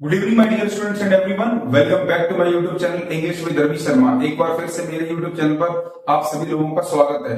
Good evening my dear students and everyone, welcome back to my YouTube channel English with Ravi Sharma. एक बार फिर से मेरे यूट्यूब चैनल पर आप सभी लोगों का स्वागत है।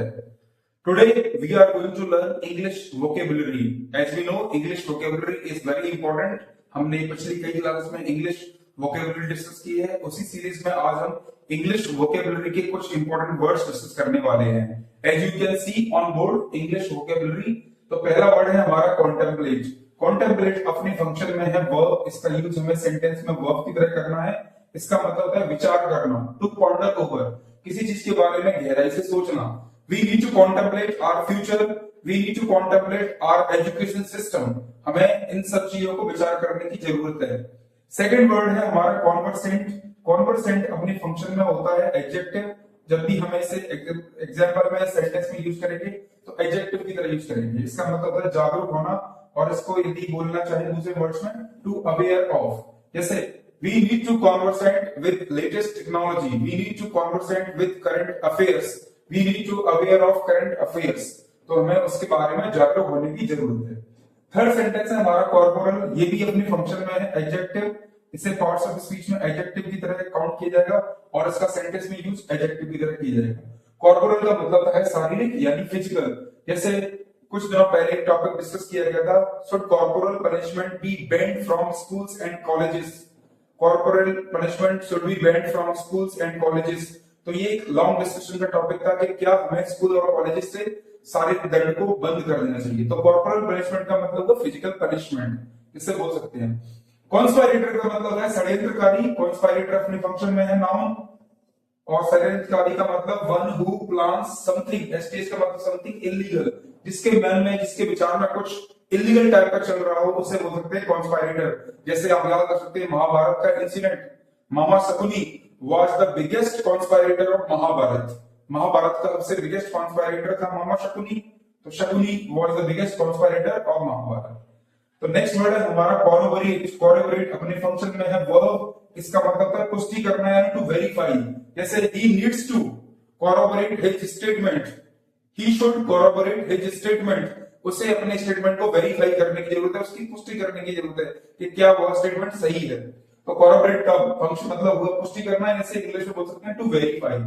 Today we are going to learn English vocabulary. As we know English vocabulary is very important. हमने पिछली कई क्लासेस में इंग्लिश वोकेबुलरी डिस्कस की है। उसी सीरीज में आज हम इंग्लिश वोकेबुलरी के कुछ इंपॉर्टेंट वर्ड्स डिस्कस करने वाले हैं। As you can see on board English vocabulary, तो पहला वर्ड है हमारा कॉन्टेम्पलेट। कॉन्टेम्पलेट अपने फंक्शन में है वर्ब। इसका यूज हमें सेंटेंस में वर्ब की तरह करना है। इसका मतलब है विचार करना, टू पॉन्डर ओवर, किसी चीज के बारे में गहराई से सोचना। We need to contemplate our future, we need to contemplate our education system. हमें इन सब चीजों को विचार करने की जरूरत है। सेकेंड वर्ड है हमारा कॉन्वर्सेंट। कॉन्वर्सेंट अपने फंक्शन में होता है एडजेक्टिव। जब भी हमें इसे एग्जाम्पल में सेंटेंस में यूज करेंगे तो एडजेक्टिव की तरह यूज करेंगे। इसका मतलब है जागरूक होना, और इसको यदि बोलना चाहे दूसरे वर्ड्स में टू अवेयर ऑफ। जैसे we need to conversant with latest technology, we need to conversant with current affairs, we need to aware of current affairs. तो हमें उसके बारे में जागरूक होने की जरूरत है। थर्ड सेंटेंस है हमारा कॉर्पोरल। ये भी अपने फंक्शन में है एडजेक्टिव। इसे पार्ट्स ऑफ स्पीच में एडजेक्टिव की तरह काउंट किया जाएगा और इसका सेंटेंस में यूज एडजेक्टिव की तरह किया जाएगा। कॉर्पोरल का मतलब है शारीरिक यानी फिजिकल। जैसे कुछ दिनों पहले एक टॉपिक डिस्कस किया गया था, should corporal punishment be banned from schools and colleges. Corporal punishment should be banned from schools and colleges. तो ये एक लॉन्ग डिस्कशन का टॉपिक था कि क्या हमें स्कूल और कॉलेजेस से सारे दंड को बंद कर देना चाहिए। तो कॉर्पोरल पनिशमेंट का मतलब है फिजिकल पनिशमेंट, इससे बोल सकते हैं। कॉन्स्पायरेटर का मतलब है षड्यंत्रकारी। कॉन्स्पायरेटर अपने फंक्शन में है नाउन, और षड्यंत्रकारी का मतलब one who plans something. STS का मतलब समथिंग इलीगल, जिसके मन में, जिसके विचार में कुछ इलीगल टाइप का चल रहा हो, उसे बोल सकते हैं कॉन्स्पायरेटर। जैसे आप याद कर सकते हैं महाभारत का इंसिडेंट, मामा Shakuni was the biggest conspirator of Mahabharata. Mahabharata का सबसे बिगेस्ट कॉन्स्पायरेटर था मामा शकुनी, तो Shakuni was the biggest conspirator of Mahabharata. तो नेक्स्ट वर्ड है हमारा कॉरोबोरेट। कॉरोबोरेट अपने फंक्शन में है वर्ब। इसका मतलब है पुष्टि करना यानी टू वेरीफाई। जैसे he needs to corroborate his statement, he should corroborate his statement. उसे अपने स्टेटमेंट को वेरीफाई करने की जरूरत है, उसकी पुष्टि करने की जरूरत है कि क्या वह स्टेटमेंट सही है। तो कॉरोबोरेट का फंक्शन मतलब हुआ पुष्टि करना, इसे इंग्लिश में बोल सकते हैं टू वेरीफाई।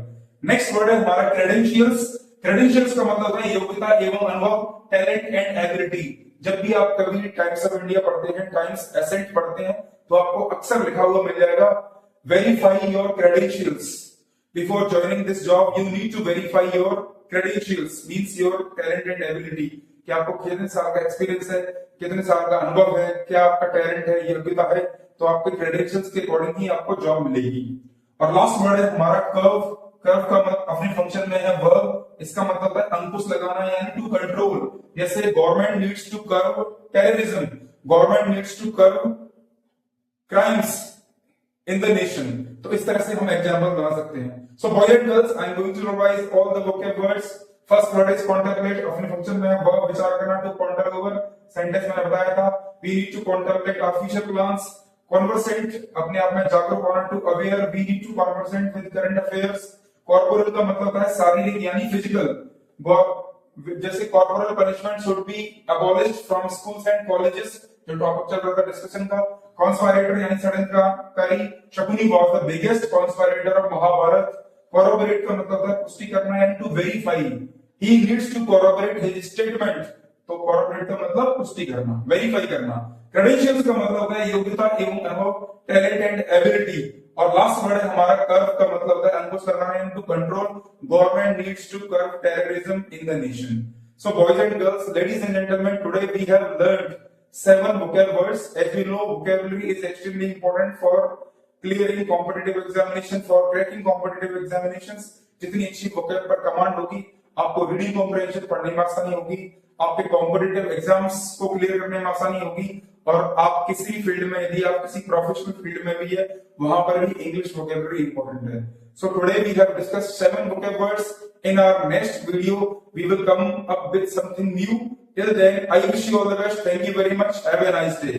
नेक्स्ट वर्ड है हमारा क्रेडेंशियल्स। क्रेडेंशियल्स का मतलब है योग्यता एवं अनुभव, टैलेंट एंड एबिलिटी। जब भी आप कभी टाइम्स ऑफ इंडिया पढ़ते हैं, टाइम्स एसेंट पढ़ते हैं, तो आपको अक्सर लिखा हुआ मिल जाएगा verify your credentials before joining this job. You need to verify your credentials, means your talent and ability. कि आपको कितने साल का एक्सपीरियंस है, कितने साल का अनुभव है, क्या आपका टैलेंट है, योग्यता है। तो आपके क्रेडेंशियल्स के अकॉर्डिंग ही आपको जॉब मिलेगी। और लास्ट वर्ड है हमारा कर्व। कर्व का मतलब अपने फंक्शन में है वर्ब। इसका मतलब है अंकुश लगाना यानी टू कंट्रोल। जैसे government needs to curb terrorism, government needs to curb crimes in the nation. तो इस तरह से हम एग्जांपल बना सकते हैं। So boys and girls, I am going to revise all the vocab words. First word is contemplate. अपने function में है वर्ब, विचार करना, टू पॉन्डर ओवर। सेंटेंस में बताया था we need to contemplate our future plans. Conversant अपने आप में जागरूक होना, to aware, we need to conversant with current affairs. Corporal का मतलब है शारीरिक यानी फिजिकल। जैसे corporal punishment should be abolished from schools and colleges, जो टॉपिक चल रहा था डिस्कशन का। कॉन्स्पायरेटर यानी षड्यंत्रकारी, Shakuni was the biggest conspirator of Mahabharata. Corroborate का मतलब है पुष्टि करना यानी to verify. He needs to corroborate his statement, तो कॉरोबोरेट का मतलब पुष्टि करना, वेरीफाई करना। क्रेडेंशियल्स का मतलब है योग्यता एवं अनुभव, टैलेंट एंड एबिलिटी। और लास्ट वर्ड है हमारा कर्व का मतलब है अंकुश करना यानी to control. Government needs to curb terrorism in the nation. So boys and girls, ladies and gentlemen, today we have learned 7 vocab words. As we know, vocabulary is extremely important for clearing competitive examination, for cracking competitive examinations. जितनी अच्छी vocab पर command होगी, आपको reading comprehension पढ़ने में आसानी होगी, आपके कॉम्पिटिटिव एग्जाम्स को क्लियर करने में आसानी होगी, और आप किसी फील्ड में, यदि आप किसी प्रोफेशनल फील्ड में भी है, वहां पर भी इंग्लिश वोकैबुलरी इंपॉर्टेंट है। So today we have discussed 7 vocab words. In our next video, we will come up with something new. Till then, I wish you all the best. Thank you very much. Have a nice day.